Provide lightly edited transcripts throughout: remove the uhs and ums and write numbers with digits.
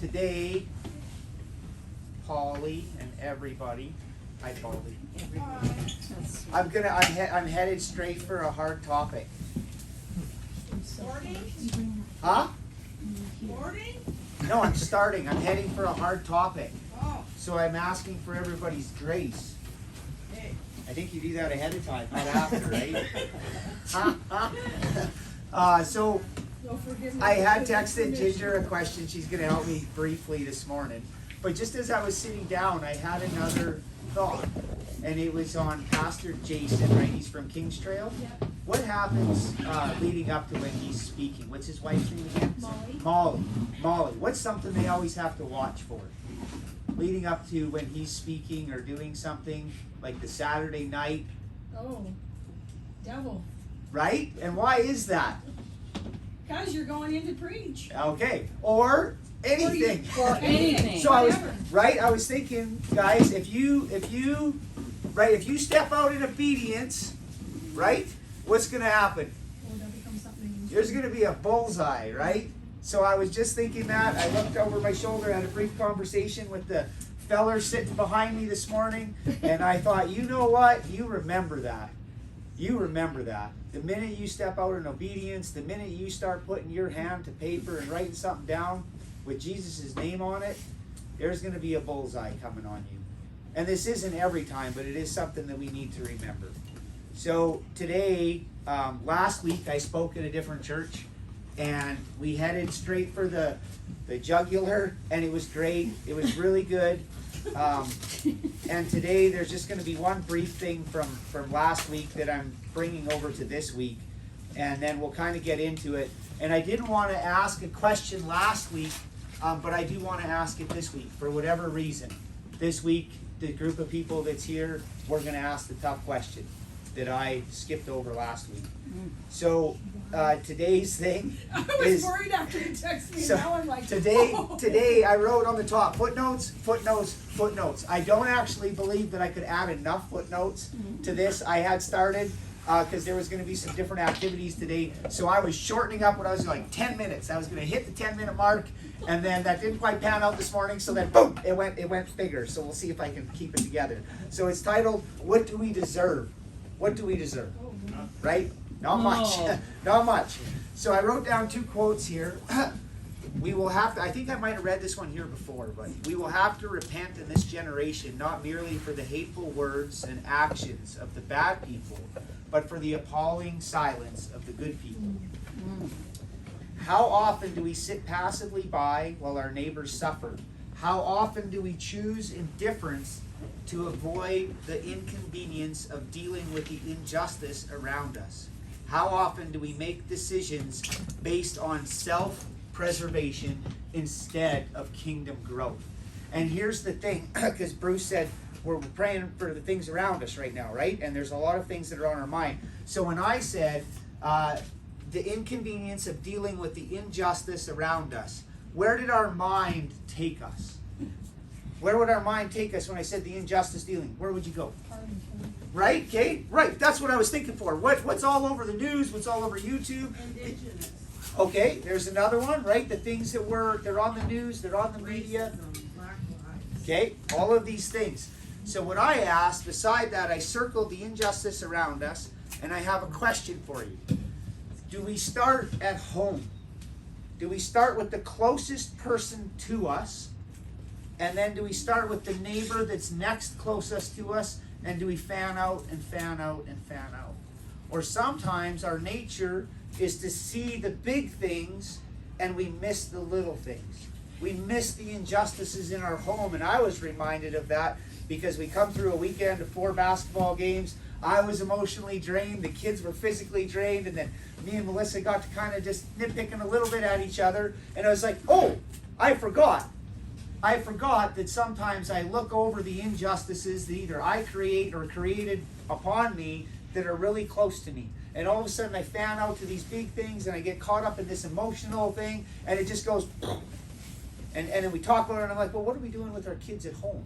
today, Polly and everybody, hi Polly. I'm headed straight for a hard topic. Boarding? Huh? Boarding? No, I'm starting. I'm heading for a hard topic. Oh, So I'm asking for everybody's grace. hey. I think you do that ahead of time, not after, right? So No forgiveness. I had texted Ginger a question. She's going to help me briefly this morning. But just as I was sitting down, I had another thought. And it was on Pastor Jason, right? He's from Kings Trail. Yeah. What happens leading up to when he's speaking? What's his wife's name again? Molly. What's something they always have to watch for? Leading up to when he's speaking or doing something, like the Saturday night, Oh, devil. right? And why is that? Because you're going in to preach. Okay. Or anything. Or anything. So I Whatever. was thinking, guys, if you step out in obedience, right? What's gonna happen? Oh, that becomes something. There's gonna be a bullseye, right? So I was just thinking that. I looked over my shoulder, had a brief conversation with the feller sitting behind me this morning, and I thought, you know what? You remember that. You remember that. The minute you step out in obedience, the minute you start putting your hand to paper and writing something down with Jesus' name on it, there's going to be a bullseye coming on you. And this isn't every time, but it is something that we need to remember. So today, last week, I spoke in a different church, and we headed straight for the jugular, and it was great. It was really good. And today, there's just going to be one brief thing from last week that I'm bringing over to this week, and then we'll kind of get into it. And I didn't want to ask a question last week, but I do want to ask it this week for whatever reason. This week, the group of people that's here, we're going to ask the tough question that I skipped over last week. So today's thing I was is worried after you texted me. so Now I'm like, today I wrote on the top footnotes. I don't actually believe that I could add enough footnotes to this. I had started because there was going to be some different activities today, so I was shortening up what I was like 10 minutes. I was going to hit the 10-minute mark, and then that didn't quite pan out this morning. So then boom, it went bigger. So we'll see if I can keep it together. So it's titled, "What Do We Deserve?" What do we deserve? Right? Not much. No. Not much. So I wrote down two quotes here. We will have to, I think I might have read this one here before, but we will have to repent in this generation, not merely for the hateful words and actions of the bad people, but for the appalling silence of the good people. How often do we sit passively by while our neighbors suffer? How often do we choose indifference to avoid the inconvenience of dealing with the injustice around us? How often do we make decisions based on self-preservation instead of kingdom growth? And here's the thing, because Bruce said we're praying for the things around us right now, right? And there's a lot of things that are on our mind. So when I said the inconvenience of dealing with the injustice around us, where did our mind take us? Where would our mind take us when I said the injustice dealing? Where would you go? Right, Kate? Right, that's what I was thinking for. What's all over the news? What's all over YouTube? Indigenous. Okay, there's another one, right? The things that they're on the news, they're on the media. Racism, black lives. Okay, all of these things. So what I asked, beside that, I circled the injustice around us, and I have a question for you. Do we start at home? Do we start with the closest person to us? And then do we start with the neighbor that's next closest to us? And do we fan out and fan out and fan out? Or sometimes our nature is to see the big things and we miss the little things. We miss the injustices in our home. And I was reminded of that because we come through a weekend of 4 basketball games. I was emotionally drained. The kids were physically drained. And then me and Melissa got to kind of just nitpicking a little bit at each other. And I was like, oh, I forgot that sometimes I look over the injustices that either I create or created upon me that are really close to me. And all of a sudden I fan out to these big things and I get caught up in this emotional thing and it just goes and then we talk about it and I'm like, well, what are we doing with our kids at home?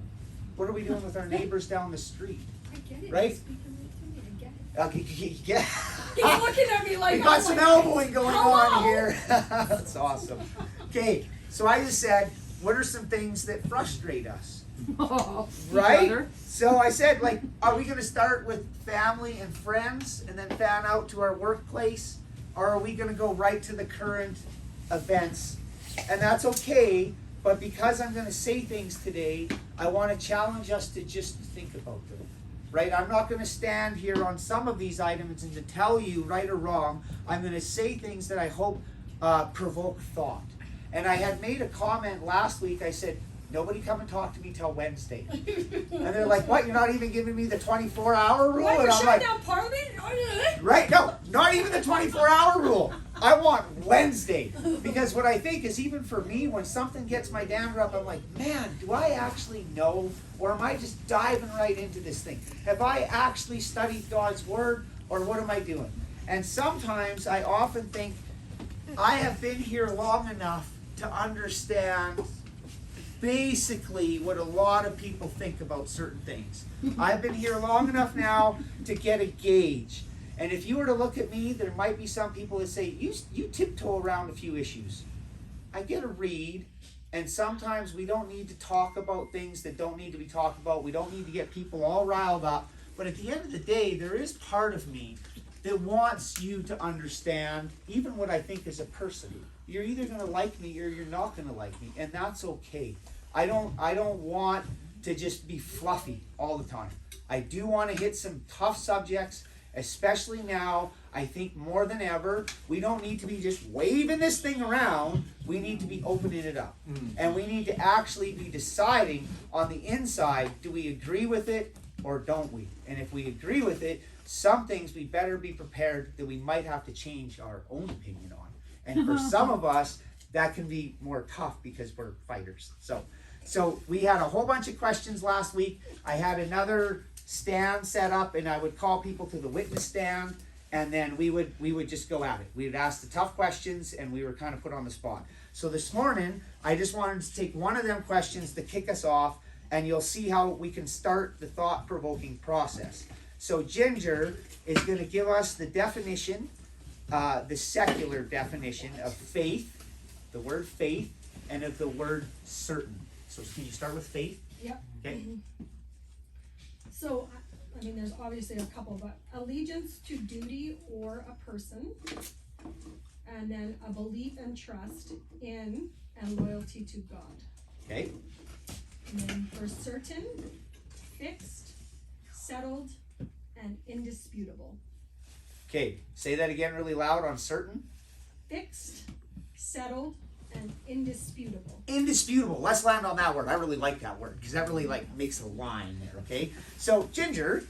What are we doing with our neighbors down the street? I get it. Right? Speak to me, I get it. Okay, yeah. He's looking at me like We got I'm some like, elbowing going on hello? here. That's awesome. Okay, so I just said, what are some things that frustrate us? Oh, Right? brother. So I said, like, are we going to start with family and friends and then fan out to our workplace? Or are we going to go right to the current events? And that's okay, but because I'm going to say things today, I want to challenge us to just think about them. Right? I'm not going to stand here on some of these items and to tell you right or wrong. I'm going to say things that I hope provoke thought. And I had made a comment last week. I said, nobody come and talk to me till Wednesday. And they're like, what? You're not even giving me the 24-hour rule? What, And we're I'm shutting like, down Parliament? right? No, not even the 24-hour rule. I want Wednesday. Because what I think is, even for me, when something gets my dander up, I'm like, man, do I actually know? Or am I just diving right into this thing? Have I actually studied God's Word? Or what am I doing? And sometimes I often think, I have been here long enough to understand basically what a lot of people think about certain things. I've been here long enough now to get a gauge. And if you were to look at me, there might be some people that say, you tiptoe around a few issues. I get a read, and sometimes we don't need to talk about things that don't need to be talked about. We don't need to get people all riled up. But at the end of the day, there is part of me that wants you to understand even what I think as a person. You're either going to like me or you're not going to like me, and that's okay. I don't want to just be fluffy all the time. I do want to hit some tough subjects, especially now. I think more than ever, we don't need to be just waving this thing around. We need to be opening it up. And we need to actually be deciding on the inside, do we agree with it or don't we? And if we agree with it, some things we better be prepared that we might have to change our own opinion on. And for some of us, that can be more tough because we're fighters. So we had a whole bunch of questions last week. I had another stand set up, and I would call people to the witness stand, and then we would just go at it. We would ask the tough questions, and we were kind of put on the spot. So this morning, I just wanted to take one of them questions to kick us off, and you'll see how we can start the thought-provoking process. So Ginger is going to give us the definition, the secular definition of faith, the word faith, and of the word certain. So can you start with faith? Yep. Okay. So, I mean, there's obviously a couple, but allegiance to duty or a person, and then a belief and trust in and loyalty to God. Okay. And then for certain, fixed, settled, and indisputable. Okay. Say that again really loud on certain. Fixed, settled, and indisputable. Indisputable. Let's land on that word. I really like that word because that really makes a line there. Okay. So Ginger,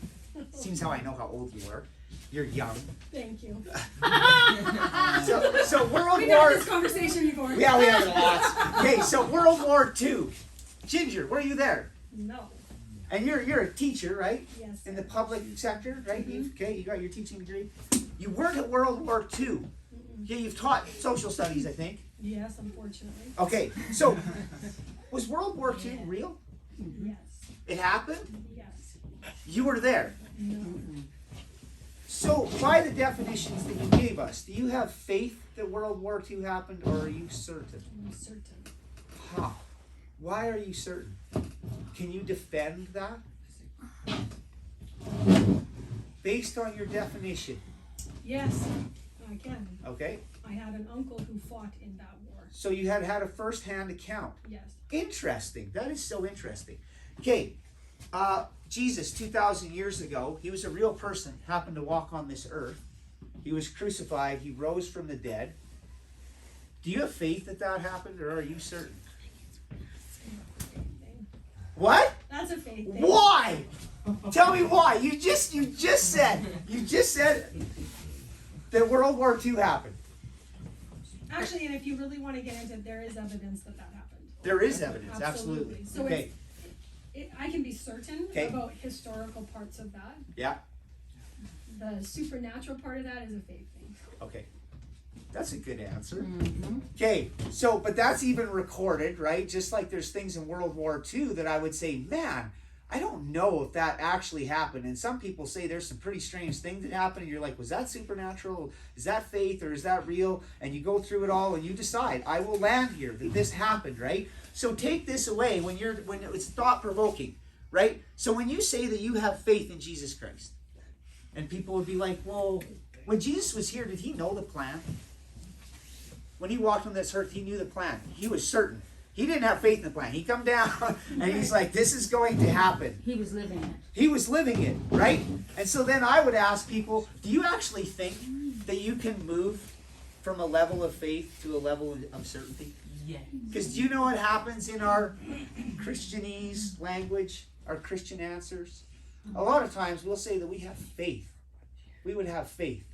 seems how I know how old you are. You're young. Thank you. So World We've War. had this conversation before. Yeah, we had it lots. Okay, so World War II. Ginger, were you there? No. And you're a teacher, right? Yes. In the public sector, right? You got your teaching degree. You weren't at World War II. Yeah, you've taught social studies, I think. Yes, unfortunately. Okay, so was World War II real? Yes. It happened? Yes. You were there. No. So by the definitions that you gave us, do you have faith that World War II happened, or are you certain? I'm certain. How? Why are you certain? Can you defend that? Based on your definition, Yes, I can. okay? I had an uncle who fought in that war. So you had a first-hand account. Yes. Interesting. That is so interesting. Okay, Jesus, 2,000 years ago, he was a real person, happened to walk on this earth. He was crucified. He rose from the dead. Do you have faith that that happened, or are you certain? What? That's a faith thing. Why? Tell me why. You just said that World War II happened. Actually, and if you really want to get into it, there is evidence that happened. There is evidence, absolutely. So Okay. I can be certain Okay. about historical parts of that. Yeah. The supernatural part of that is a faith thing. Okay. That's a good answer. Okay, but that's even recorded, right? Just like there's things in World War II that I would say, man, I don't know if that actually happened. And some people say there's some pretty strange things that happened. And you're like, was that supernatural? Is that faith or is that real? And you go through it all and you decide, I will land here, that this happened, right? So take this away when it's thought provoking, right? So when you say that you have faith in Jesus Christ, and people would be like, well, when Jesus was here, did he know the plan? When he walked on this earth, he knew the plan. He was certain. He didn't have faith in the plan. He come down and he's like, this is going to happen. He was living it. He was living it, right? And so then I would ask people, do you actually think that you can move from a level of faith to a level of certainty? Yes. Because do you know what happens in our Christianese language, our Christian answers? A lot of times we'll say that we have faith. We would have faith.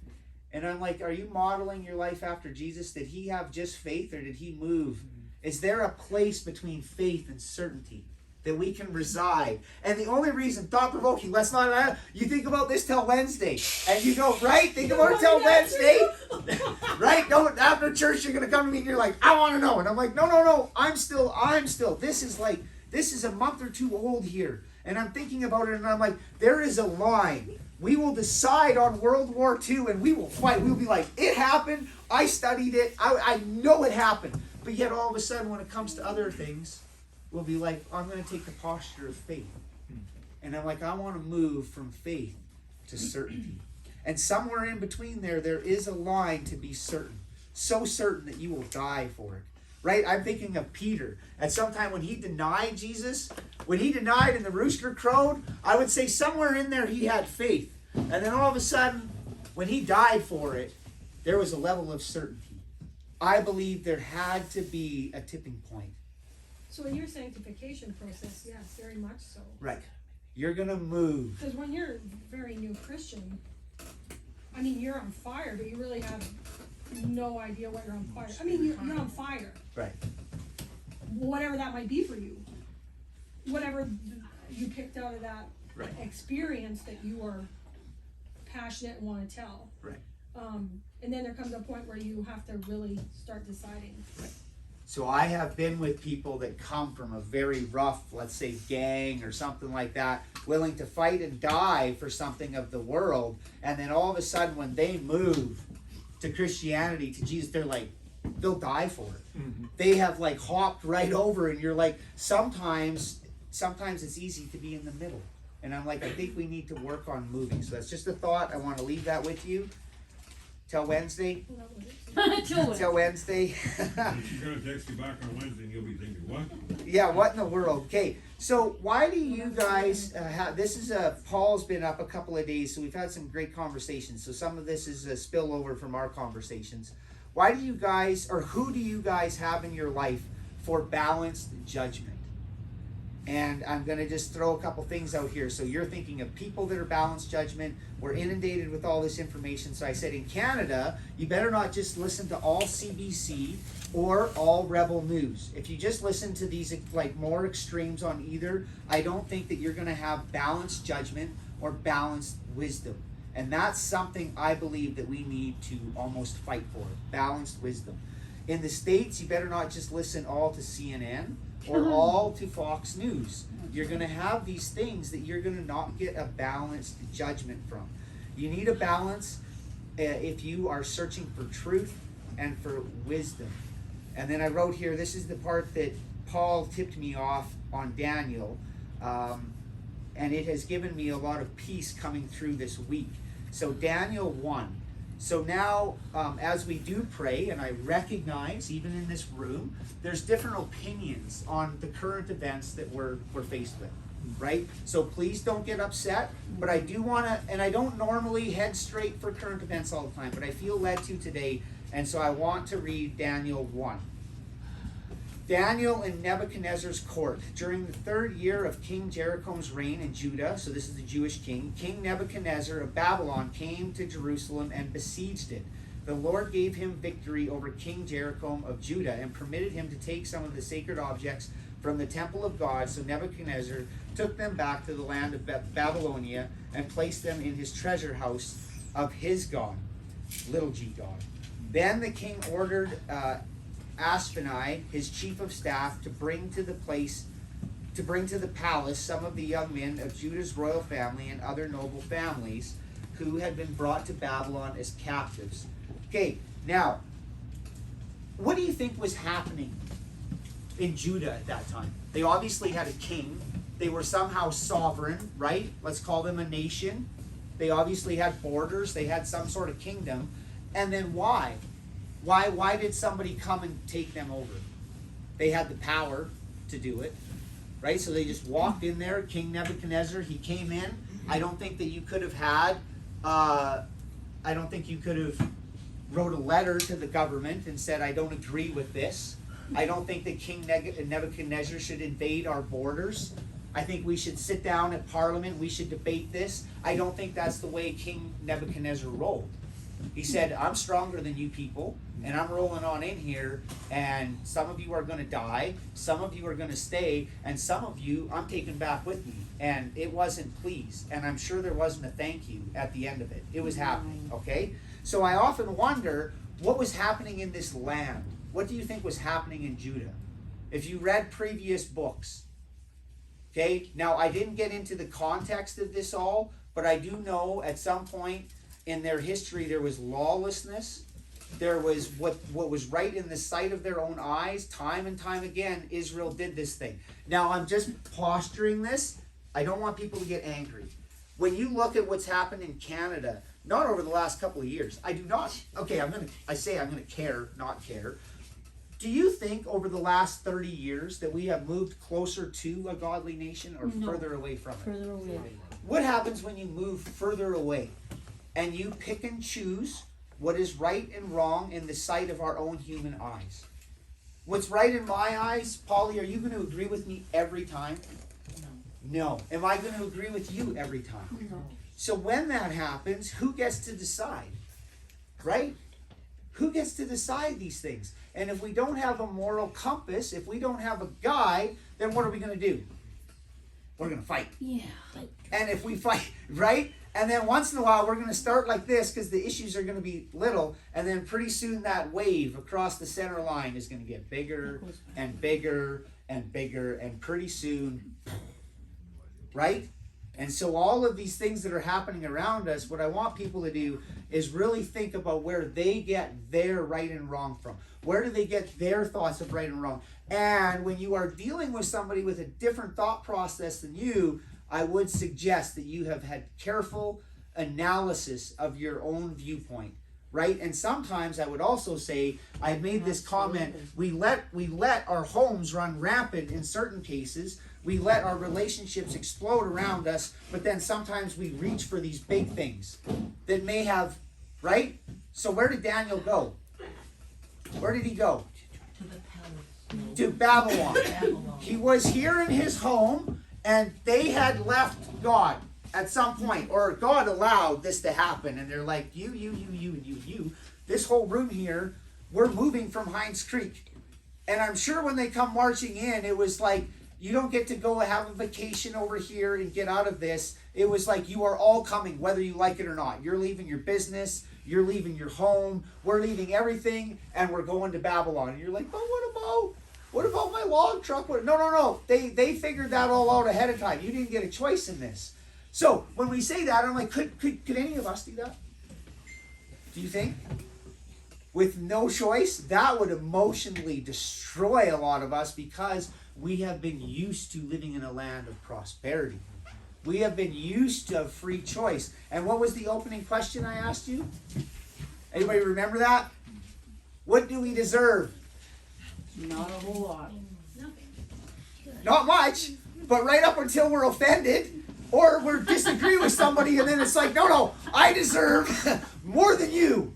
And I'm like, are you modeling your life after Jesus? Did he have just faith or did he move? Is there a place between faith and certainty that we can reside? And the only reason, thought-provoking, let's not, you think about this till Wednesday. And you go, right? Think about it till Wednesday. Right? Don't, after church, you're going to come to me and you're like, I want to know. And I'm like, no. I'm still. This is a month or two old here. And I'm thinking about it and I'm like, there is a line. We will decide on World War II and we will fight. We'll be like, it happened. I studied it. I know it happened. But yet all of a sudden when it comes to other things, we'll be like, I'm going to take the posture of faith. And I'm like, I want to move from faith to certainty. And somewhere in between there is a line to be certain. So certain that you will die for it. Right? I'm thinking of Peter. At some time when he denied Jesus, when he denied and the rooster crowed, I would say somewhere in there he had faith. And then all of a sudden, when he died for it, there was a level of certainty. I believe there had to be a tipping point. So in your sanctification process, yes, very much so. Right. You're going to move. Because when you're a very new Christian, I mean, you're on fire, but you really have no idea what you're on fire. I mean, you're on fire. Right. Whatever that might be for you. Whatever you picked out of that Right. experience that you are passionate and want to tell. Right. And then there comes a point where you have to really start deciding. Right. So I have been with people that come from a very rough, let's say, gang or something like that, willing to fight and die for something of the world. And then all of a sudden when they move to Christianity, to Jesus, they're like, they'll die for it. Mm-hmm. They have like hopped right over and you're like, sometimes it's easy to be in the middle. And I'm like, I think we need to work on moving. So that's just a thought. I want to leave that with you. Till Wednesday. Till Wednesday. She's gonna text you back on Wednesday and you'll be thinking, what? Yeah, what in the world? Okay, so why do you guys have, this is Paul's been up a couple of days, so we've had some great conversations. So some of this is a spillover from our conversations. Why do you guys, or who do you guys have in your life for balanced judgment? And I'm going to just throw a couple things out here. So you're thinking of people that are balanced judgment. We're inundated with all this information. So I said in Canada, you better not just listen to all CBC or all Rebel News. If you just listen to these like more extremes on either, I don't think that you're going to have balanced judgment or balanced wisdom. And that's something I believe that we need to almost fight for, balanced wisdom. In the States, you better not just listen all to CNN or all to Fox News. You're going to have these things that you're going to not get a balanced judgment from. You need a balance if you are searching for truth and for wisdom. And then I wrote here, this is the part that Paul tipped me off on Daniel, and it has given me a lot of peace coming through this week. So Daniel 1. So now, as we do pray, and I recognize, even in this room, there's different opinions on the current events that we're faced with, right? So please don't get upset, but I do want to, and I don't normally head straight for current events all the time, but I feel led to today, and so I want to read Daniel 1. Daniel in Nebuchadnezzar's court. During the 3rd year of King Jeroboam's reign in Judah, so this is the Jewish king, King Nebuchadnezzar of Babylon came to Jerusalem and besieged it. The Lord gave him victory over King Jeroboam of Judah and permitted him to take some of the sacred objects from the temple of God. So Nebuchadnezzar took them back to the land of Babylonia and placed them in his treasure house of his God, little g God. Then the king ordered Ashpenai, his chief of staff, to bring to the place to bring to the palace some of the young men of Judah's royal family and other noble families who had been brought to Babylon as captives. Okay, now, what do you think was happening in Judah at that time? They obviously had a king. They were somehow sovereign, right? Let's call them a nation. They obviously had borders. They had some sort of kingdom. And then why? Why did somebody come and take them over? They had the power to do it, right? So they just walked in there. King Nebuchadnezzar, he came in. I don't think that you could have had, I don't think you could have wrote a letter to the government and said, I don't agree with this. I don't think that King Nebuchadnezzar should invade our borders. I think we should sit down at Parliament. We should debate this. I don't think that's the way King Nebuchadnezzar rolled. He said, I'm stronger than you people, and I'm rolling on in here, and some of you are going to die, some of you are going to stay, and some of you I'm taking back with me. And it wasn't pleased, and I'm sure there wasn't a thank you at the end of it. It was happening, okay? So I often wonder what was happening in this land. What do you think was happening in Judah? If you read previous books, okay? Now, I didn't get into the context of this all, but I do know at some point in their history there was lawlessness. There was what was right in the sight of their own eyes. Time and time again, Israel did this thing. Now, I'm just posturing this. I don't want people to get angry. When you look at what's happened in Canada, not over the last couple of years, I do not, okay, I'm going to care, not care. Do you think over the last 30 years that we have moved closer to a godly nation or further away from it? Further away. What happens when you move further away and you pick and choose what is right and wrong in the sight of our own human eyes? What's right in my eyes, Polly, are you going to agree with me every time? No. Am I going to agree with you every time? No. So when that happens, who gets to decide? Right? Who gets to decide these things? And if we don't have a moral compass, if we don't have a guide, then what are we going to do? We're going to fight. Yeah. And if we fight, right? And then once in a while, we're going to start like this because the issues are going to be little. And then pretty soon that wave across the center line is going to get bigger and bigger and bigger. And pretty soon, right? And so all of these things that are happening around us, what I want people to do is really think about where they get their right and wrong from. Where do they get their thoughts of right and wrong? And when you are dealing with somebody with a different thought process than you, I would suggest that you have had careful analysis of your own viewpoint, right? And sometimes I would also say, I made this comment, we let our homes run rampant in certain cases. We let our relationships explode around us, but then sometimes we reach for these big things that may have, right? So where did Daniel go? Where did he go? To the palace. To Babylon. Babylon. He was here in his home, and they had left God at some point, or God allowed this to happen, and they're like, you. This whole room here, we're moving from Hines Creek. And I'm sure when they come marching in, it was like, you don't get to go have a vacation over here and get out of this. It was like you are all coming, whether you like it or not. You're leaving your business, you're leaving your home, we're leaving everything, and we're going to Babylon. And you're like, but what about my log truck? No. They figured that all out ahead of time. You didn't get a choice in this. So when we say that, I'm like, could any of us do that? Do you think? With no choice, that would emotionally destroy a lot of us because we have been used to living in a land of prosperity. We have been used to free choice. And what was the opening question I asked you? Anybody remember that? What do we deserve? Not a whole lot. Not much, but right up until we're offended or we disagree with somebody and then it's like, no, I deserve more than you.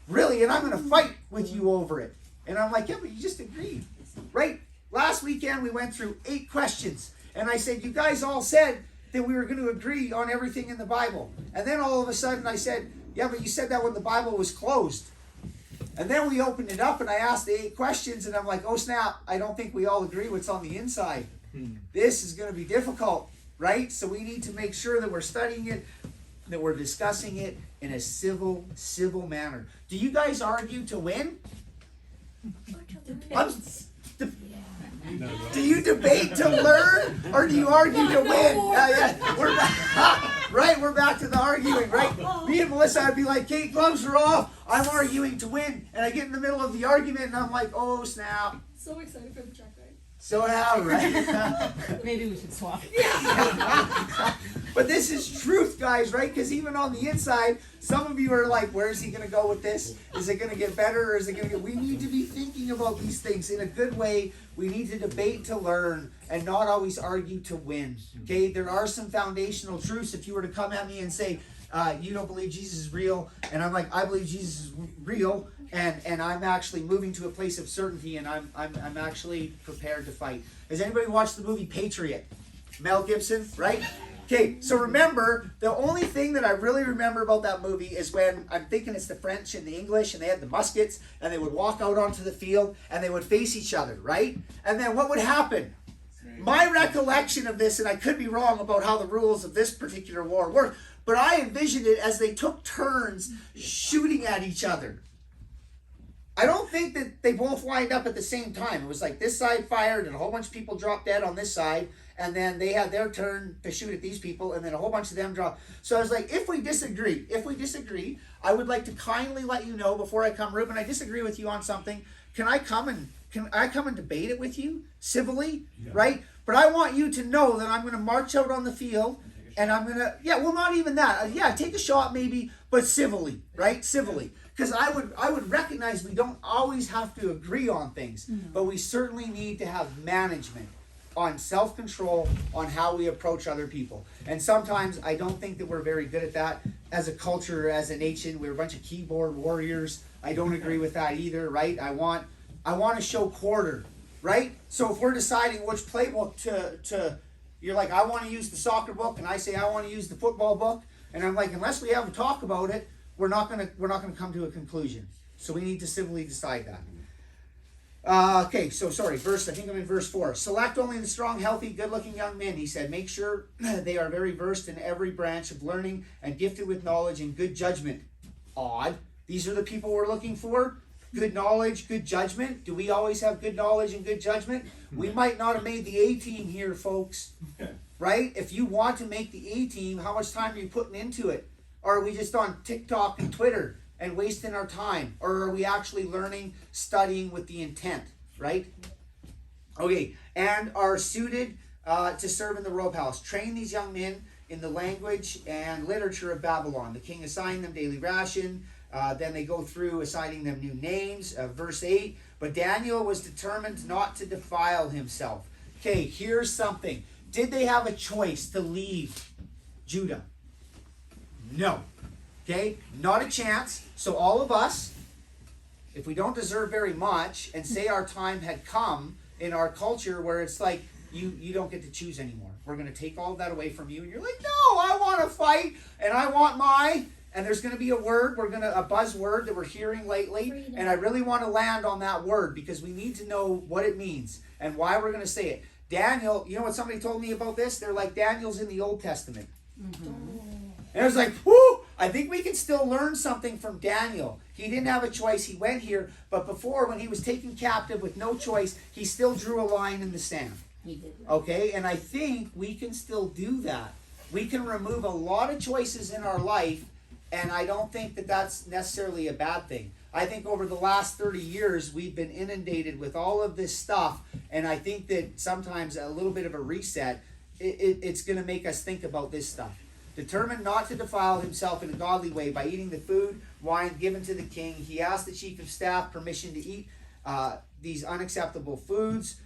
Really, and I'm going to fight with you over it. And I'm like, yeah, but you just agreed, right? Last weekend we went through 8 questions. And I said, you guys all said that we were going to agree on everything in the Bible. And then all of a sudden I said, yeah, but you said that when the Bible was closed. And then we opened it up and I asked the 8 questions and I'm like, oh snap, I don't think we all agree what's on the inside. This is going to be difficult, right? So we need to make sure that we're studying it, that we're discussing it in a civil manner. Do you guys argue to win? Do you debate to learn, or do you argue to win? Yeah, we're back, right? We're back to the arguing, right? Me and Melissa, I'd be like, "Kate, gloves are off. I'm arguing to win," and I get in the middle of the argument, and I'm like, "Oh snap!" So excited for the truck ride. So yeah, right. Maybe we should swap. But this is truth, guys, right? Because even on the inside, some of you are like, where's he going to go with this? Is it going to get better, or is it going to get... We need to be thinking about these things in a good way. We need to debate to learn and not always argue to win. Okay? There are some foundational truths. If you were to come at me and say, you don't believe Jesus is real, and I'm like, I believe Jesus is real, and I'm actually moving to a place of certainty, and I'm actually prepared to fight. Has anybody watched the movie Patriot? Mel Gibson, right? Okay, so remember, the only thing that I really remember about that movie is when, I'm thinking it's the French and the English, and they had the muskets, and they would walk out onto the field, and they would face each other, right? And then what would happen? My recollection of this, and I could be wrong about how the rules of this particular war work, but I envisioned it as they took turns shooting at each other. I don't think that they both lined up at the same time. It was like this side fired, and a whole bunch of people dropped dead on this side, and then they had their turn to shoot at these people, and then a whole bunch of them dropped. So I was like, if we disagree, I would like to kindly let you know before I come, Ruben, I disagree with you on something. Can I come and debate it with you civilly, right? But I want you to know that I'm going to march out on the field, and I'm going to, not even that. Take a shot maybe, but civilly, right? Civilly. Because I would recognize we don't always have to agree on things, but we certainly need to have management on self-control on how we approach other people. And sometimes I don't think that we're very good at that as a culture, as a nation. We're a bunch of keyboard warriors. I don't agree with that either, right? I want to show quarter, right? So if we're deciding which playbook to you're like, I want to use the soccer book, and I say I want to use the football book, and I'm like, unless we have a talk about it, we're not gonna come to a conclusion. So we need to civilly decide that. Okay, so sorry, I think I'm in verse 4. Select only the strong, healthy, good-looking young men, he said. Make sure they are very versed in every branch of learning and gifted with knowledge and good judgment. Odd. These are the people we're looking for. Good knowledge, good judgment. Do we always have good knowledge and good judgment? We might not have made the A team here, folks. Right? If you want to make the A team, how much time are you putting into it? Or are we just on TikTok and Twitter and wasting our time? Or are we actually learning, studying with the intent, right? Okay, and are suited to serve in the royal palace. Train these young men in the language and literature of Babylon. The king assigned them daily ration. Then they go through assigning them new names. Verse 8, but Daniel was determined not to defile himself. Okay, here's something. Did they have a choice to leave Judah? No. Okay? Not a chance. So all of us, if we don't deserve very much and say our time had come in our culture where it's like, you don't get to choose anymore. We're going to take all of that away from you. And you're like, no, I want to fight and I want my... And there's going to be a word, a buzzword that we're hearing lately. Freedom. And I really want to land on that word because we need to know what it means and why we're going to say it. Daniel, you know what somebody told me about this? They're like, Daniel's in the Old Testament. And I was like, whoo, I think we can still learn something from Daniel. He didn't have a choice. He went here. But before, when he was taken captive with no choice, he still drew a line in the sand. He did. Okay? And I think we can still do that. We can remove a lot of choices in our life, and I don't think that that's necessarily a bad thing. I think over the last 30 years, we've been inundated with all of this stuff, and I think that sometimes a little bit of a reset, it's going to make us think about this stuff. Determined not to defile himself in a godly way by eating the food, wine given to the king, he asked the chief of staff permission to eat these unacceptable foods.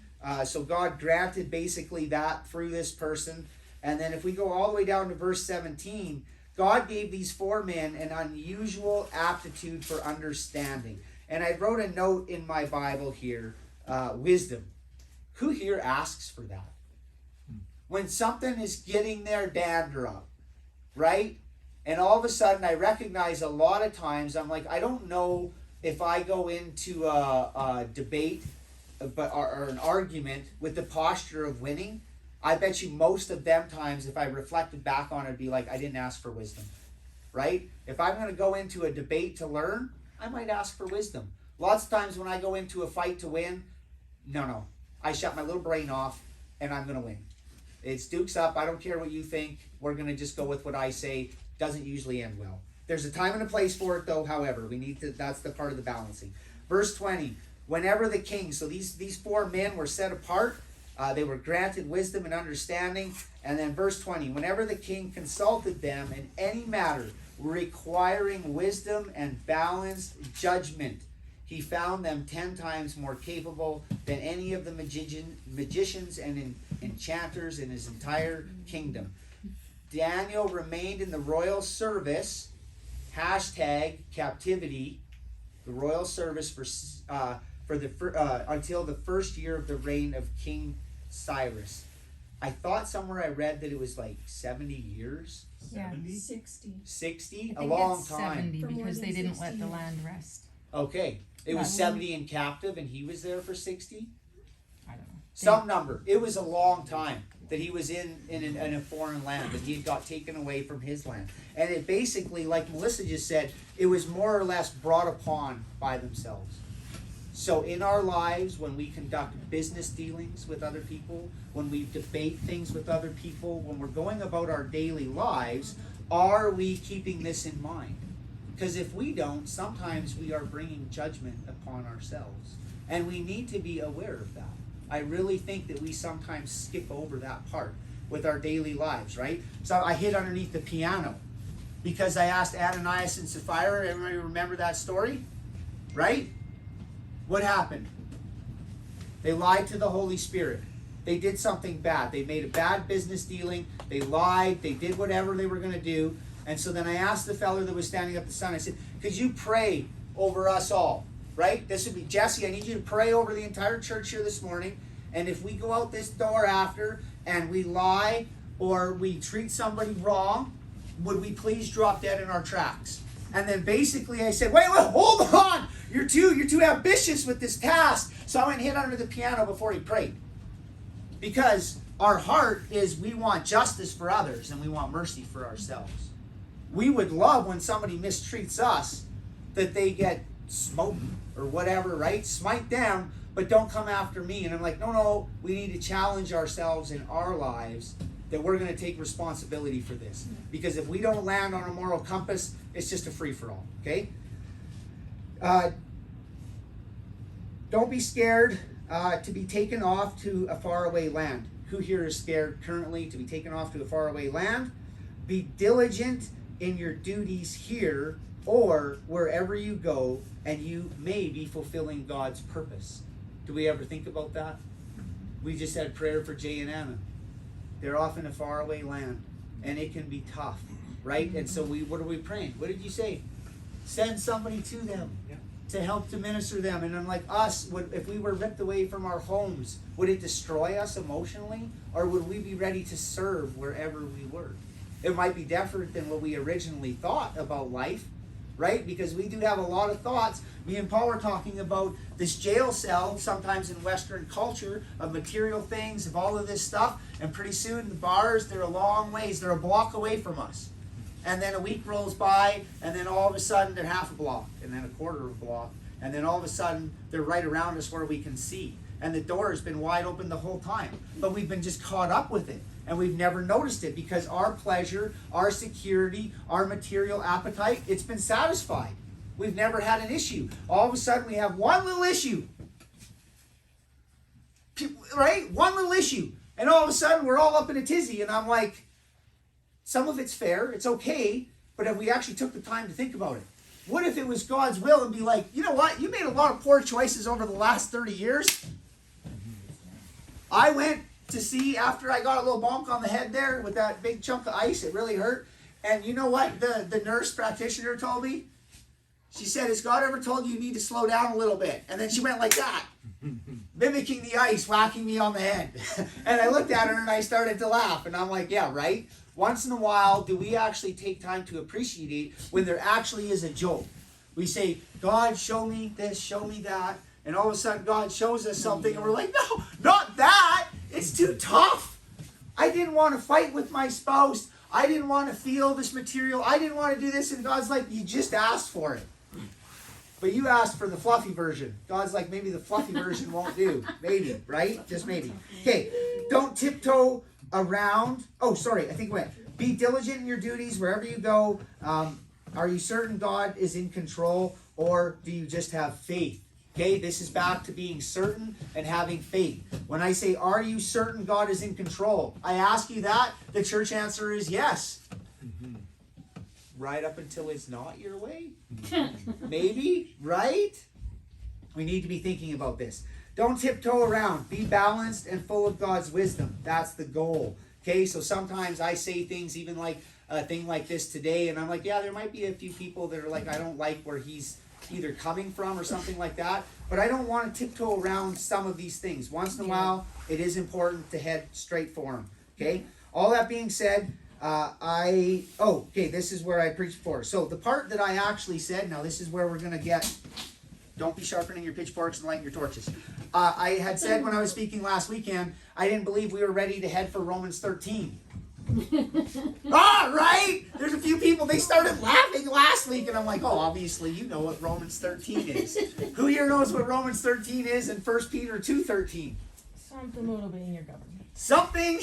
So God granted basically that through this person. And then if we go all the way down to verse 17, God gave these 4 men an unusual aptitude for understanding. And I wrote a note in my Bible here, wisdom. Who here asks for that? When something is getting their dander up, right? And all of a sudden I recognize a lot of times, I'm like, I don't know if I go into a debate or an argument with the posture of winning. I bet you most of them times, if I reflected back on it, I'd be like, I didn't ask for wisdom, right? If I'm going to go into a debate to learn, I might ask for wisdom. Lots of times when I go into a fight to win, no, I shut my little brain off, and I'm gonna win. It's Duke's up. I don't care what you think. We're gonna just go with what I say. Doesn't usually end well. There's a time and a place for it, though. However, we need to. That's the part of the balancing. Verse 20. Whenever the king. So these 4 men were set apart. They were granted wisdom and understanding. And then verse 20. Whenever the king consulted them in any matter requiring wisdom and balanced judgment, he found them 10 times more capable than any of the magicians and enchanters in his entire kingdom. Daniel remained in the royal service, #captivity, the royal service until the first year of the reign of King Cyrus. I thought somewhere I read that it was like 70 years. Yeah. 60. 60? I A think long it's time. 70 For more because than they didn't 60 let the years. land rest. Okay. It was Yeah. 70 in captive and he was there for 60? I don't know. Some number. It was a long time that he was in a foreign land, that he had got taken away from his land. And it basically, like Melissa just said, it was more or less brought upon by themselves. So in our lives, when we conduct business dealings with other people, when we debate things with other people, when we're going about our daily lives, are we keeping this in mind? Because if we don't, sometimes we are bringing judgment upon ourselves. And we need to be aware of that. I really think that we sometimes skip over that part with our daily lives, right? So I hid underneath the piano because I asked Ananias and Sapphira. Everybody remember that story? Right? What happened? They lied to the Holy Spirit. They did something bad. They made a bad business dealing. They lied. They did whatever they were going to do. And so then I asked the fellow that was standing up the sun, I said, could you pray over us all? Right? This would be, Jesse, I need you to pray over the entire church here this morning. And if we go out this door after and we lie or we treat somebody wrong, would we please drop dead in our tracks? And then basically I said, wait, hold on. You're too ambitious with this task. So I went and hid under the piano before he prayed. Because our heart is we want justice for others and we want mercy for ourselves. We would love when somebody mistreats us that they get smoked or whatever, right? Smite them, but don't come after me. And I'm like, no, we need to challenge ourselves in our lives that we're going to take responsibility for this. Because if we don't land on a moral compass, it's just a free-for-all, okay? Don't be scared to be taken off to a faraway land. Who here is scared currently to be taken off to a faraway land? Be diligent in your duties here or wherever you go, and you may be fulfilling God's purpose. Do we ever think about that? We just had prayer for Jay and Anna. They're off in a faraway land, and it can be tough, right? And so what are we praying? What did you say? Send somebody to them to help to minister them. And I'm like, if we were ripped away from our homes, would it destroy us emotionally? Or would we be ready to serve wherever we were? It might be different than what we originally thought about life, right? Because we do have a lot of thoughts. Me and Paul are talking about this jail cell, sometimes in Western culture, of material things, of all of this stuff. And pretty soon the bars, they're a long ways. They're a block away from us. And then a week rolls by, and then all of a sudden they're half a block, and then a quarter of a block. And then all of a sudden they're right around us where we can see. And the door has been wide open the whole time. But we've been just caught up with it. And we've never noticed it because our pleasure, our security, our material appetite, it's been satisfied. We've never had an issue. All of a sudden we have one little issue. Right? One little issue. And all of a sudden we're all up in a tizzy. And I'm like, some of it's fair, it's okay, but if we actually took the time to think about it, what if it was God's will and be like, you know what, you made a lot of poor choices over the last 30 years. I went to see, after I got a little bonk on the head there with that big chunk of ice, it really hurt. And you know what the nurse practitioner told me? She said, has God ever told you you need to slow down a little bit? And then she went like that, mimicking the ice, whacking me on the head. And I looked at her and I started to laugh. And I'm like, yeah, right? Once in a while, do we actually take time to appreciate it when there actually is a joke? We say, God, show me this, show me that. And all of a sudden, God shows us something. And we're like, no, not that. It's too tough. I didn't want to fight with my spouse. I didn't want to feel this material. I didn't want to do this. And God's like, you just asked for it. But you asked for the fluffy version. God's like, maybe the fluffy version won't do. Maybe, right? Just maybe. Okay, don't tiptoe around. Oh, sorry, I think it went. Be diligent in your duties wherever you go. Are you certain God is in control, or do you just have faith? Okay, this is back to being certain and having faith. When I say, are you certain God is in control? I ask you that, the church answer is yes. Right up until it's not your way? Maybe, right? We need to be thinking about this. Don't tiptoe around. Be balanced and full of God's wisdom. That's the goal. Okay, so sometimes I say things, even like a thing like this today, and I'm like, yeah, there might be a few people that are like, I don't like where he's either coming from or something like that, but I don't want to tiptoe around some of these things. Once in a while, it is important to head straight for him. Okay, all that being said, this is where I preached before. So the part that I actually said, now this is where we're going to get, don't be sharpening your pitchforks and lighting your torches. I had said when I was speaking last weekend, I didn't believe we were ready to head for Romans 13. Right? There's a few people, they started laughing last week, and I'm like, oh, obviously you know what Romans 13 is. Who here knows what Romans 13 is and 1 Peter 2:13? Something will be in your government. Something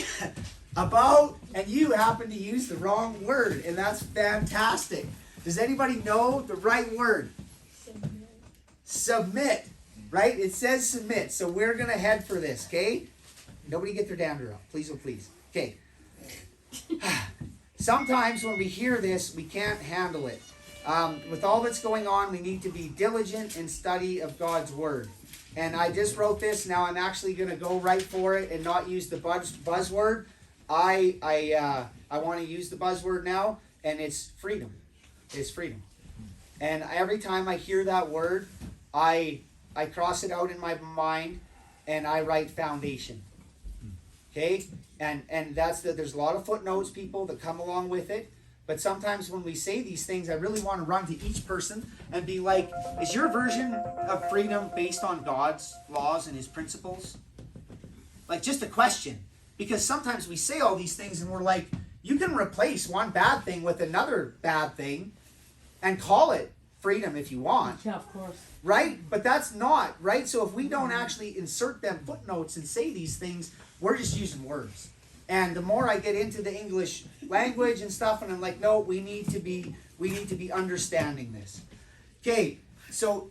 about, and you happen to use the wrong word, and that's fantastic. Does anybody know the right word? Submit, right? It says submit, so we're going to head for this, okay? Nobody get their dander up, please, oh please. Okay. Sometimes when we hear this, we can't handle it. With all that's going on, we need to be diligent in study of God's word. And I just wrote this. Now I'm actually going to go right for it and not use the buzzword. I want to use the buzzword now, and it's freedom. It's freedom. And every time I hear that word, I cross it out in my mind, and I write foundation. Okay? And that's there's a lot of footnotes, people, that come along with it. But sometimes when we say these things, I really want to run to each person and be like, is your version of freedom based on God's laws and his principles? Like, just a question. Because sometimes we say all these things and we're like, you can replace one bad thing with another bad thing and call it freedom if you want. Yeah, of course. Right? But that's not, right? So if we don't actually insert them footnotes and say these things, we're just using words. And the more I get into the English language and stuff, and I'm like, no, we need to be understanding this. Okay, so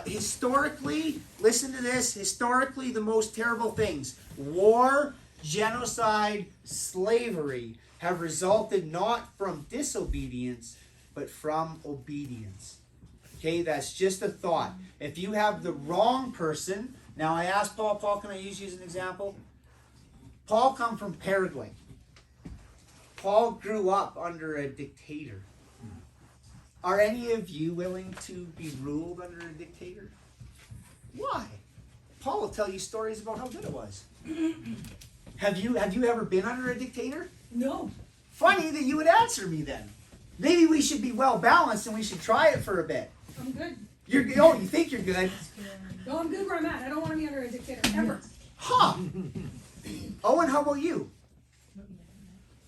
historically, listen to this, historically the most terrible things, war, genocide, slavery, have resulted not from disobedience, but from obedience. Okay, that's just a thought. If you have the wrong person, now I asked Paul, can I use you as an example? Paul come from Paraguay. Paul grew up under a dictator. Are any of you willing to be ruled under a dictator? Why? Paul will tell you stories about how good it was. Have you ever been under a dictator? No. Funny that you would answer me then. Maybe we should be well balanced and we should try it for a bit. I'm good. You think you're good? No, I'm good where I'm at. I don't want to be under a dictator ever. Huh. Owen, how about you?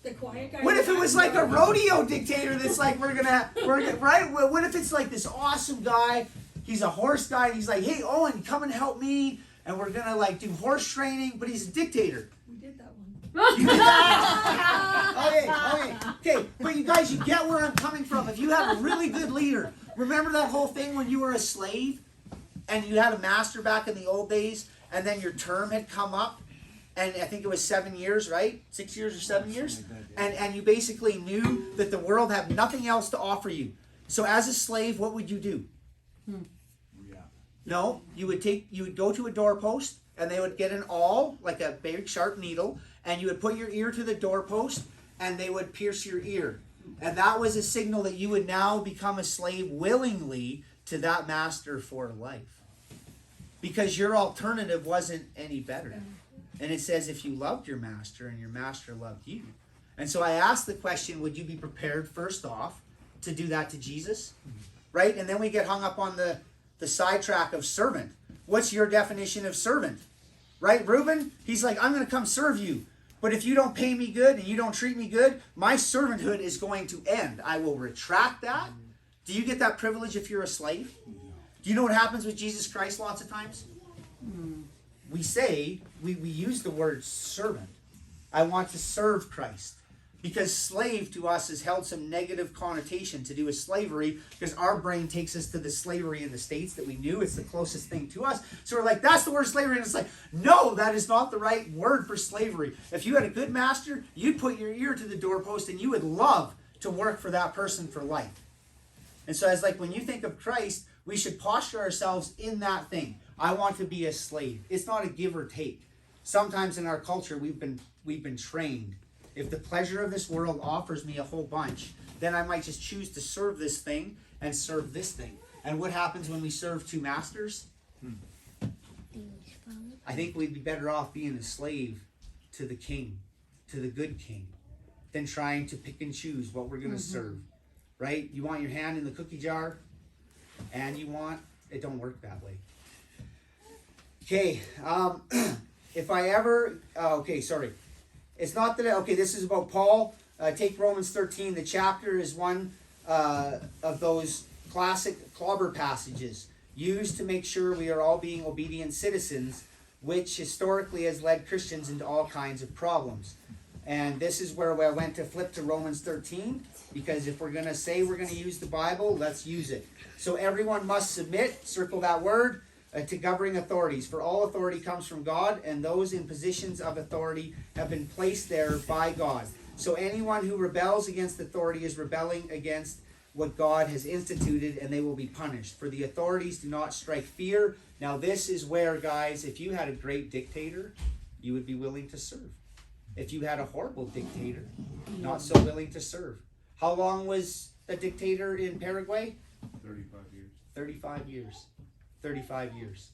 The quiet guy. What if it was like a rodeo dictator that's like, we're gonna, right? What if it's like this awesome guy, he's a horse guy, and he's like, hey, Owen, come and help me, and we're gonna like do horse training, but he's a dictator. We did that one. You did that? Okay. But you guys, you get where I'm coming from. If you have a really good leader, remember that whole thing when you were a slave, and you had a master back in the old days, and then your term had come up, and I think it was 7 years, right? 6 years or 7 years? And you basically knew that the world had nothing else to offer you. So as a slave, what would you do? No, you would go to a doorpost, and they would get an awl, like a big sharp needle, and you would put your ear to the doorpost, and they would pierce your ear. And that was a signal that you would now become a slave willingly to that master for life. Because your alternative wasn't any better. And it says if you loved your master and your master loved you. And so I asked the question, would you be prepared first off to do that to Jesus? Right? And then we get hung up on the sidetrack of servant. What's your definition of servant? Right, Reuben? He's like, I'm going to come serve you. But if you don't pay me good and you don't treat me good, my servanthood is going to end. I will retract that. Do you get that privilege if you're a slave? Do you know what happens with Jesus Christ lots of times? We say, we use the word servant. I want to serve Christ. Because slave to us has held some negative connotation to do with slavery, because our brain takes us to the slavery in the States that we knew. It's the closest thing to us. So we're like, that's the word slavery. And it's like, no, that is not the right word for slavery. If you had a good master, you'd put your ear to the doorpost and you would love to work for that person for life. And so it's like when you think of Christ, we should posture ourselves in that thing. I want to be a slave. It's not a give or take. Sometimes in our culture, we've been trained. If the pleasure of this world offers me a whole bunch, then I might just choose to serve this thing and serve this thing. And what happens when we serve two masters? I think we'd be better off being a slave to the king, to the good king, than trying to pick and choose what we're going to serve. Right? You want your hand in the cookie jar, and it don't work that way. Okay, if I ever, it's not that, this is about Paul. Take Romans 13. The chapter is one of those classic clobber passages used to make sure we are all being obedient citizens, which historically has led Christians into all kinds of problems. And this is where I went to flip to Romans 13, because if we're going to say we're going to use the Bible, let's use it. So everyone must submit, circle that word, to governing authorities. For all authority comes from God, and those in positions of authority have been placed there by God. So anyone who rebels against authority is rebelling against what God has instituted, and they will be punished. For the authorities do not strike fear. Now this is where, guys, if you had a great dictator, you would be willing to serve. If you had a horrible dictator, not so willing to serve. How long was the dictator in Paraguay? 35 years. 35 years. 35 years.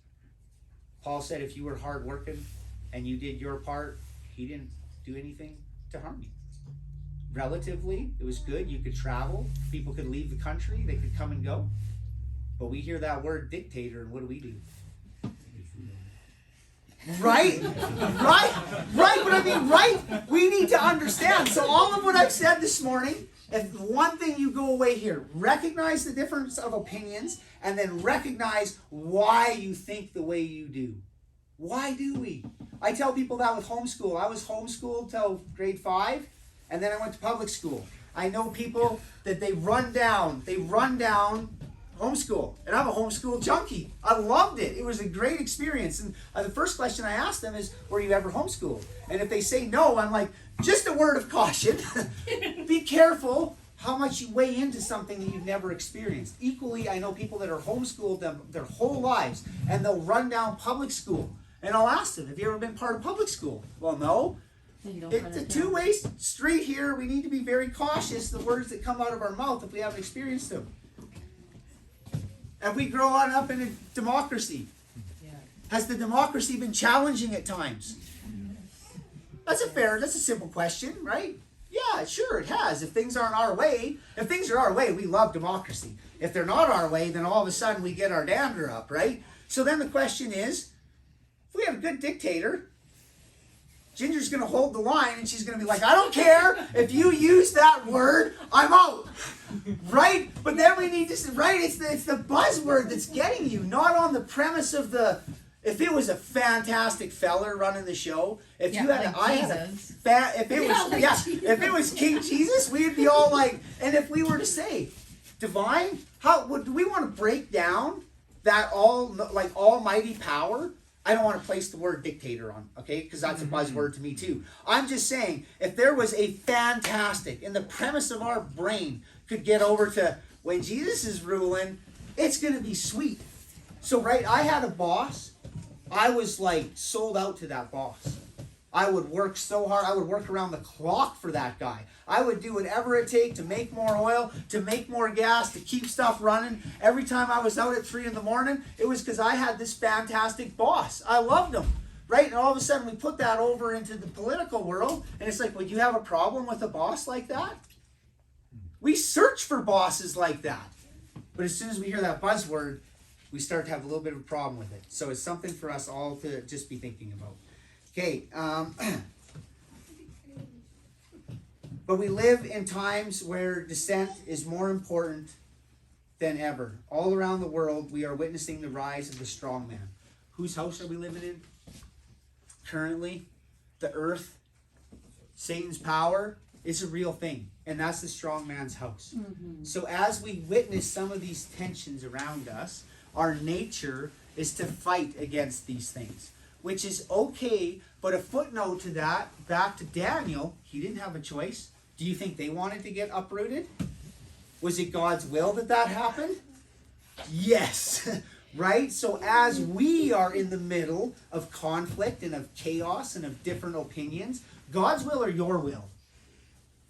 Paul said if you were hardworking and you did your part, he didn't do anything to harm you. Relatively, it was good. You could travel. People could leave the country. They could come and go. But we hear that word dictator, and what do? Right? But I mean, right? We need to understand. So all of what I've said this morning, if one thing you go away here, recognize the difference of opinions, and then recognize why you think the way you do. Why do we? I tell people that with homeschool. I was homeschooled till grade 5, and then I went to public school. I know people that they run down homeschool, and I'm a homeschool junkie. I loved it. It was a great experience. And the first question I ask them is, were you ever homeschooled? And if they say no, I'm like, just a word of caution. Be careful how much you weigh into something that you've never experienced. Equally, I know people that are homeschooled their whole lives, and they'll run down public school. And I'll ask them, have you ever been part of public school? Well, no. It's a two-way street here. We need to be very cautious the words that come out of our mouth if we haven't experienced them. Have we grown up in a democracy? Has the democracy been challenging at times? That's a simple question, right? Yeah, sure, it has. If things aren't our way, we love democracy. If they're not our way, then all of a sudden we get our dander up, right? So then the question is, if we have a good dictator, Ginger's going to hold the line, and she's going to be like, I don't care if you use that word, I'm out. Right? But then we need to, right? It's the buzzword that's getting you, not on the premise of if it was a fantastic feller running the show, if it was King Jesus, we'd be all like, and if we were to say, divine, do we want to break down that almighty power? I don't want to place the word dictator on, okay? Because that's a buzzword to me too. I'm just saying, if there was a fantastic, and the premise of our brain could get over to, when Jesus is ruling, it's going to be sweet. So, right, I had a boss. I was like sold out to that boss. I would work so hard. I would work around the clock for that guy. I would do whatever it takes to make more oil, to make more gas, to keep stuff running. Every time I was out at 3 a.m, it was because I had this fantastic boss. I loved him, right? And all of a sudden we put that over into the political world, and it's like, would you have a problem with a boss like that? We search for bosses like that. But as soon as we hear that buzzword, we start to have a little bit of a problem with it. So it's something for us all to just be thinking about. Okay, but we live in times where dissent is more important than ever. All around the world, we are witnessing the rise of the strong man. Whose house are we living in? Currently, the earth, Satan's power is a real thing. And that's the strong man's house. So as we witness some of these tensions around us, our nature is to fight against these things, which is okay. But a footnote to that, back to Daniel, he didn't have a choice. Do you think they wanted to get uprooted? Was it God's will that that happened? Yes. Right? So as we are in the middle of conflict and of chaos and of different opinions, God's will or your will?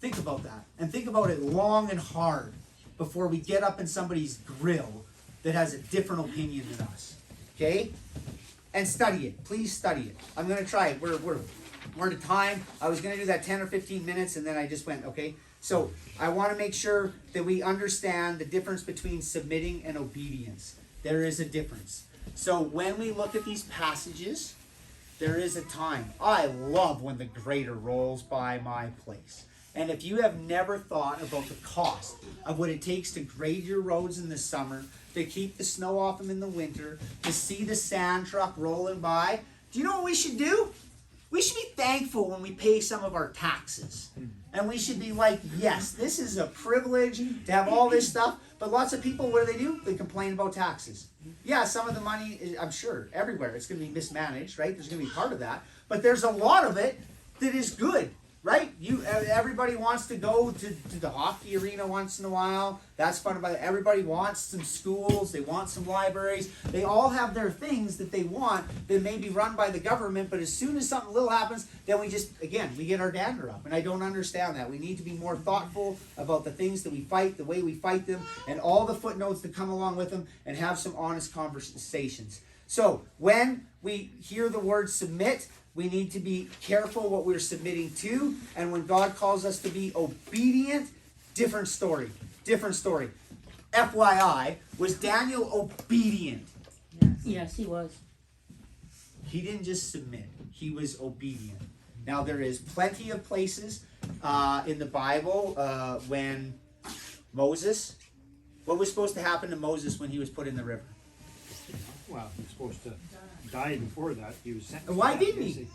Think about that. And think about it long and hard before we get up in somebody's grill that has a different opinion than us. Okay? And study it. Please study it. I'm going to try it. We're at a time. I was going to do that 10 or 15 minutes and then I just went, okay? So I want to make sure that we understand the difference between submitting and obedience. There is a difference. So when we look at these passages, there is a time. I love when the grader rolls by my place. And if you have never thought about the cost of what it takes to grade your roads in the summer, to keep the snow off them in the winter, to see the sand truck rolling by, do you know what we should do? We should be thankful when we pay some of our taxes. And we should be like, yes, this is a privilege to have all this stuff. But lots of people, what do? They complain about taxes. Yeah, some of the money, I'm sure, everywhere, it's going to be mismanaged, right? There's going to be part of that. But there's a lot of it that is good, right? Everybody wants to go to the hockey arena once in a while. That's fun about it. Everybody wants some schools. They want some libraries. They all have their things that they want that may be run by the government. But as soon as something little happens, then we get our dander up. And I don't understand that. We need to be more thoughtful about the things that we fight, the way we fight them, and all the footnotes that come along with them, and have some honest conversations. So when we hear the word submit, we need to be careful what we're submitting to. And when God calls us to be obedient, different story. Different story. FYI, was Daniel obedient? Yes, he was. He didn't just submit. He was obedient. Now, there is plenty of places in the Bible when Moses, what was supposed to happen to Moses when he was put in the river? Well, he was supposed to die before that. He was sent. Why didn't he?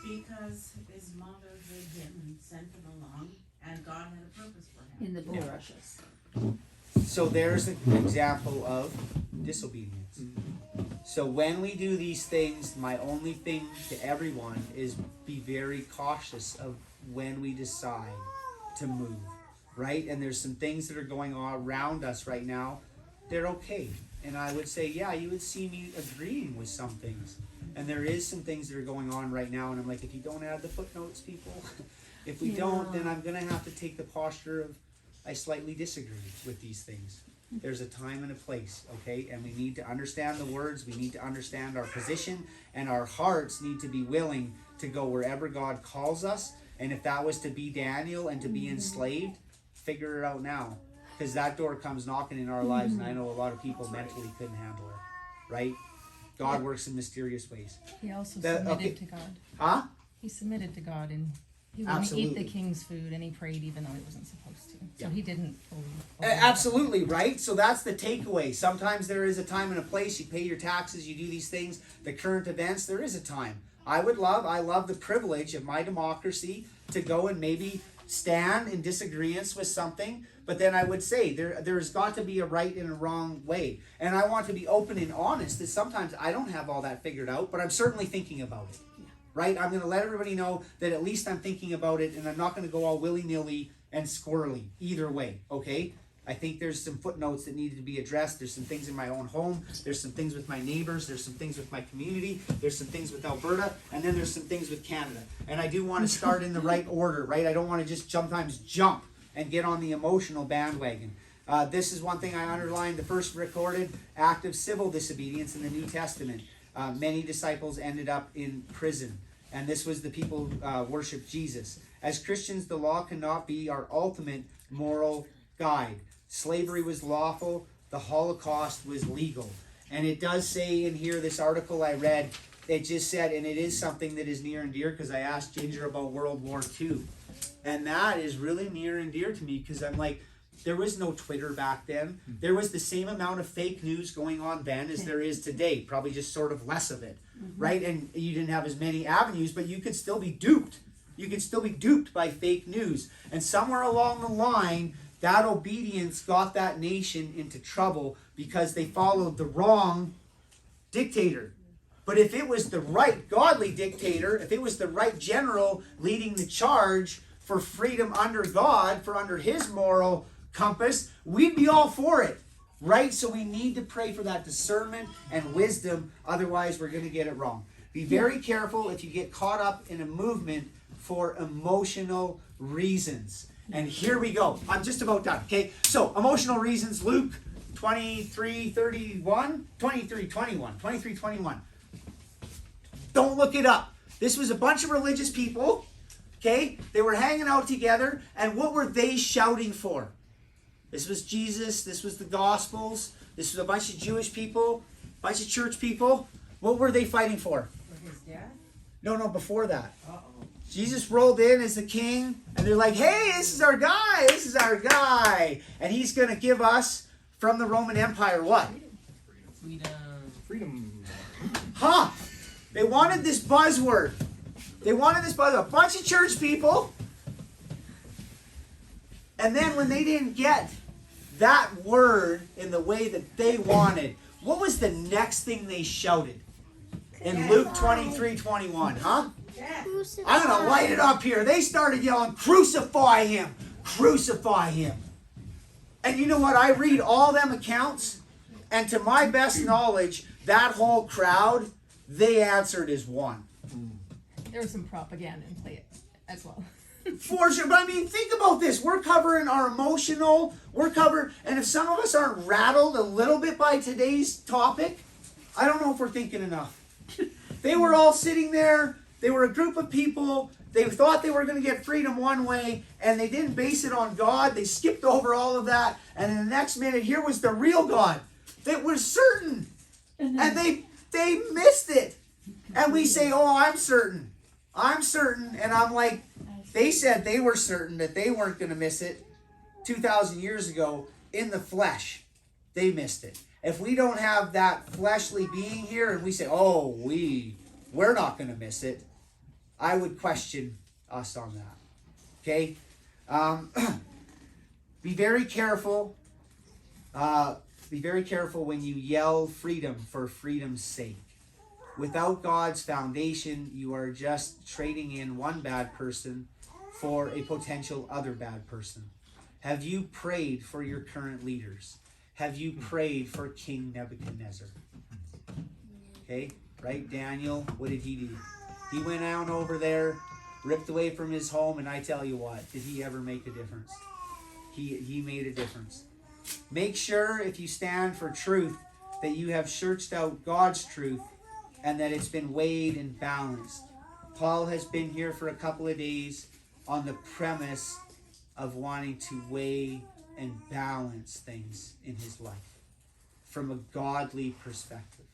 Because his mother did him and sent him along, and God had a purpose for him. In the bulrushes. So there's an example of disobedience. So when we do these things, my only thing to everyone is be very cautious of when we decide to move, right? And there's some things that are going on around us right now. They're okay. And I would say, yeah, you would see me agreeing with some things. And there is some things that are going on right now. And I'm like, if you don't add the footnotes, people, if we don't, then I'm going to have to take the posture of, I slightly disagree with these things. There's a time and a place, okay? And we need to understand the words. We need to understand our position. And our hearts need to be willing to go wherever God calls us. And if that was to be Daniel and to be enslaved, figure it out now. Because that door comes knocking in our lives, and I know a lot of people mentally couldn't handle it, right? God works in mysterious ways. He also submitted to God. Huh? He submitted to God, and he wouldn't Absolutely. eat the king's food, and he prayed even though he wasn't supposed to. So Yeah. he didn't. Absolutely, right? So that's the takeaway. Sometimes there is a time and a place. You pay your taxes, you do these things. The current events, there is a time. I love the privilege of my democracy to go and maybe stand in disagreement with something, but then I would say there's got to be a right and a wrong way. And I want to be open and honest that sometimes I don't have all that figured out, but I'm certainly thinking about it. Right? I'm going to let everybody know that at least I'm thinking about it, and I'm not going to go all willy-nilly and squirrely either way, okay? I think there's some footnotes that needed to be addressed. There's some things in my own home. There's some things with my neighbors. There's some things with my community. There's some things with Alberta. And then there's some things with Canada. And I do want to start in the right order, right? I don't want to just sometimes jump and get on the emotional bandwagon. This is one thing I underlined. The first recorded act of civil disobedience in the New Testament. Many disciples ended up in prison. And this was the people who worshiped Jesus. As Christians, the law cannot be our ultimate moral guide. Slavery was lawful. The Holocaust was legal. And it does say in here, this article I read, it just said, and it is something that is near and dear, because I asked Ginger about World War II. And that is really near and dear to me, because I'm like, There was no Twitter back then. There was the same amount of fake news going on then as there is today, probably just sort of less of it, right? And you didn't have as many avenues, but you could still be duped. You could still be duped by fake news. And somewhere along the line, that obedience got that nation into trouble because they followed the wrong dictator. But if it was the right godly dictator, if it was the right general leading the charge for freedom under God, for under his moral compass, we'd be all for it, right? So we need to pray for that discernment and wisdom. Otherwise, we're going to get it wrong. Be very careful if you get caught up in a movement for emotional reasons. And here we go. I'm just about done, okay? So, emotional reasons, Luke 23:21. Don't look it up. This was a bunch of religious people, okay? They were hanging out together, and what were they shouting for? This was Jesus, this was the Gospels, this was a bunch of Jewish people, a bunch of church people. What were they fighting for? For his death? No, before that. Uh-oh. Jesus rolled in as the king, and they're like, hey, this is our guy, and he's going to give us, from the Roman Empire, what? Freedom. Huh? They wanted this buzzword. A bunch of church people. And then when they didn't get that word in the way that they wanted, what was the next thing they shouted? In Luke 23:21, huh? I'm going to light it up here. They started yelling, crucify him, crucify him. And you know what? I read all them accounts, and to my best knowledge, that whole crowd, they answered as one. There was some propaganda in play as well. For sure, but I mean, think about this. We're covering our emotional, and if some of us aren't rattled a little bit by today's topic, I don't know if we're thinking enough. They were all sitting there. They were a group of people. They thought they were going to get freedom one way, and they didn't base it on God. They skipped over all of that, and in the next minute, here was the real God that was certain, and they missed it. And we say, oh, I'm certain, and I'm like, they said they were certain that they weren't going to miss it 2,000 years ago in the flesh. They missed it. If we don't have that fleshly being here, and we say, oh, we're not going to miss it, I would question us on that. Okay? Be very careful. Be very careful when you yell freedom for freedom's sake. Without God's foundation, you are just trading in one bad person for a potential other bad person. Have you prayed for your current leaders? Have you prayed for King Nebuchadnezzar? Okay, right? Daniel, what did he do? He went out over there, ripped away from his home, and I tell you what, did he ever make a difference? He made a difference. Make sure, if you stand for truth, that you have searched out God's truth and that it's been weighed and balanced. Paul has been here for a couple of days on the premise of wanting to weigh and balance things in his life from a godly perspective,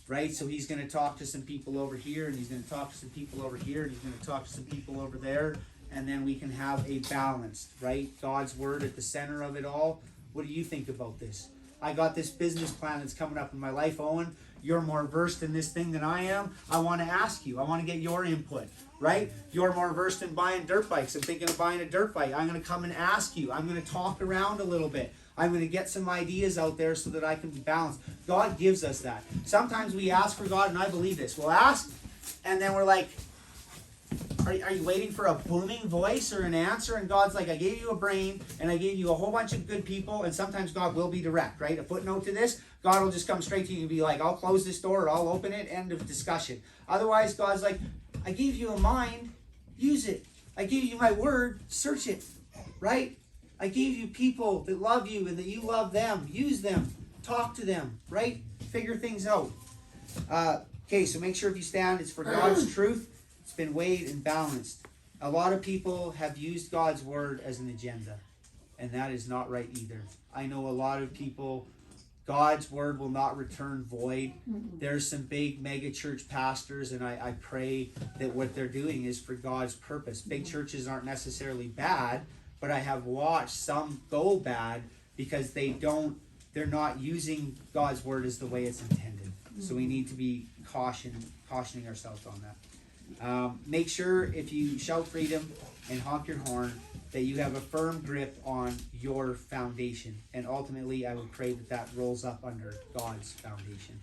right? So he's going to talk to some people over here, and he's going to talk to some people over here, and he's going to talk to some people over there, and then we can have a balance, right? God's word at the center of it all. What do you think about this? I got this business plan that's coming up in my life, Owen. You're more versed in this thing than I am. I want to ask you. I want to get your input, right? You're more versed in buying dirt bikes. I'm thinking of buying a dirt bike. I'm going to come and ask you. I'm going to talk around a little bit. I'm going to get some ideas out there so that I can be balanced. God gives us that. Sometimes we ask for God, and I believe this. We'll ask, and then we're like, are you waiting for a booming voice or an answer? And God's like, I gave you a brain, and I gave you a whole bunch of good people, and sometimes God will be direct, right? A footnote to this, God will just come straight to you and be like, I'll close this door, or I'll open it, end of discussion. Otherwise, God's like, I gave you a mind, use it. I gave you my word, search it, right? I gave you people that love you and that you love them. Use them. Talk to them, right? Figure things out. Okay, so make sure if you stand, it's for God's truth. It's been weighed and balanced. A lot of people have used God's word as an agenda, and that is not right either. I know a lot of people, God's word will not return void. There's some big mega church pastors, and I pray that what they're doing is for God's purpose. Big churches aren't necessarily bad, but I have watched some go bad because they're not using God's word as the way it's intended. So we need to be cautioning ourselves on that. Make sure if you shout freedom and honk your horn that you have a firm grip on your foundation, and ultimately I would pray that rolls up under God's foundation.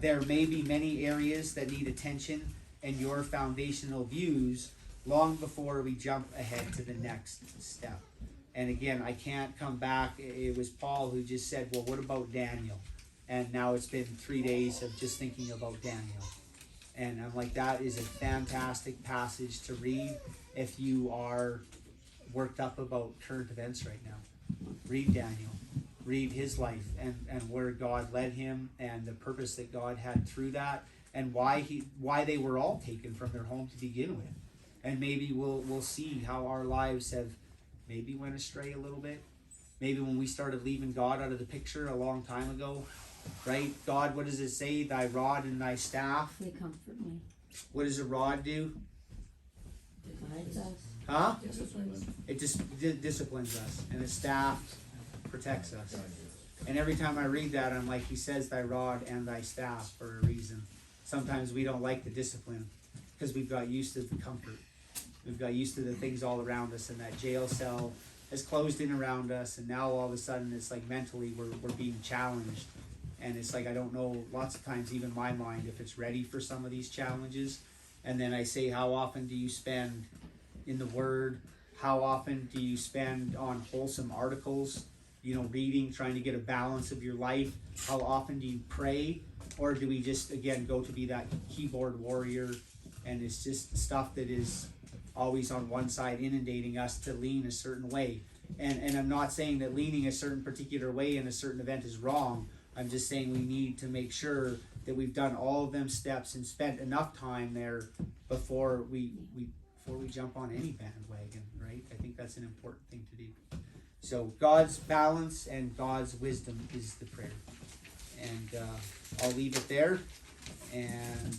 There may be many areas that need attention and your foundational views long before we jump ahead to the next step. And again, I can't come back. It was Paul who just said, well, what about Daniel? And now it's been 3 days of just thinking about Daniel. And I'm like, that is a fantastic passage to read if you are worked up about current events right now. Read Daniel. Read his life and where God led him and the purpose that God had through that, and why they were all taken from their home to begin with. And maybe we'll see how our lives have maybe went astray a little bit. Maybe when we started leaving God out of the picture a long time ago, right? God, what does it say? Thy rod and thy staff. They comfort me. What does a rod do? Guides us. Huh? Disciplines. It just disciplines us, and a staff protects us. And every time I read that, I'm like, he says thy rod and thy staff for a reason. Sometimes we don't like the discipline because we've got used to the comfort. We've got used to the things all around us, and that jail cell has closed in around us, and now all of a sudden it's like mentally we're being challenged. And it's like, I don't know, lots of times even my mind, if it's ready for some of these challenges. And then I say, how often do you spend in the Word? How often do you spend on wholesome articles? You know, reading, trying to get a balance of your life. How often do you pray? Or do we just, again, go to be that keyboard warrior, and it's just stuff that is always on one side inundating us to lean a certain way. And I'm not saying that leaning a certain particular way in a certain event is wrong. I'm just saying we need to make sure that we've done all of them steps and spent enough time there before we jump on any bandwagon, right? I think that's an important thing to do. So God's balance and God's wisdom is the prayer. And I'll leave it there, and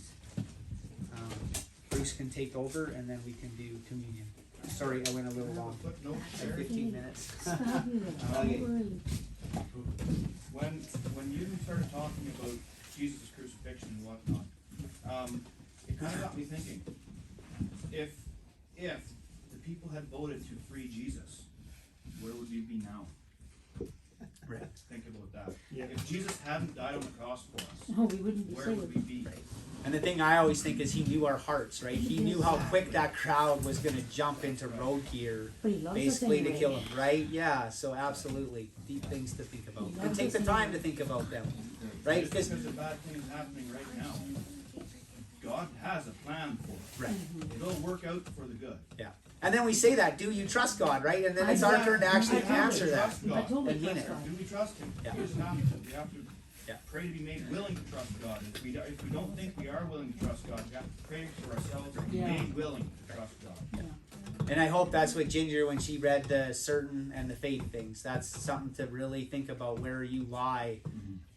Bruce can take over, and then we can do communion. Sorry, I went a little long. Footnote Like there. 15 minutes. Fabulous. Okay. Don't worry. When you started talking about Jesus' crucifixion and whatnot, it kind of got me thinking. If the people had voted to free Jesus, where would we be now? Right. Think about that. Yeah. If Jesus hadn't died on the cross for us, No, we wouldn't be where would we saved. be? And the thing I always think is he knew our hearts, right? He knew how quick that crowd was going to jump into road gear, But he loves us basically to anyway. kill him, right? Yeah, so absolutely. Deep things to think about. He And loves take the us time anyway. to think about them, right? Just Because, because the bad thing is happening right now, God has a plan for it. right, It'll work out for the good. yeah. And then we say that, do you trust God, right? And then it's our turn to actually answer that. I totally And mean trust it. God. Do we trust Him? Yeah. Here's an answer. We have to Yeah. pray to be made willing to trust God. If we don't think we are willing to trust God, we have to pray for ourselves to be Yeah. made willing to trust God. And I hope that's what Ginger, when she read the certain and the faith things, that's something to really think about where you lie,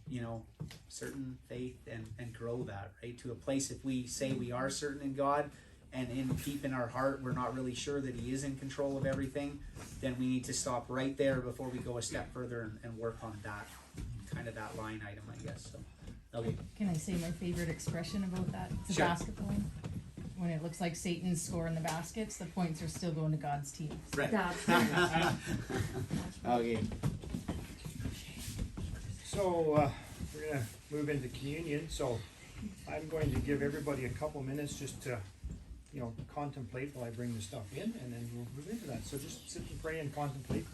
you know, certain faith and grow that, right? To a place if we say we are certain in God and in deep in our heart we're not really sure that He is in control of everything, then we need to stop right there before we go a step further and work on that, kind of that line item, I guess. So, okay. Can I say my favorite expression about that? It's a Sure. basketball. When it looks like Satan's scoring the baskets, the points are still going to God's team. Right. That's right. Okay. So, we're gonna move into communion, so I'm going to give everybody a couple minutes just to, you know, contemplate while I bring the stuff in, and then we'll move into that. So just sit and pray and contemplate.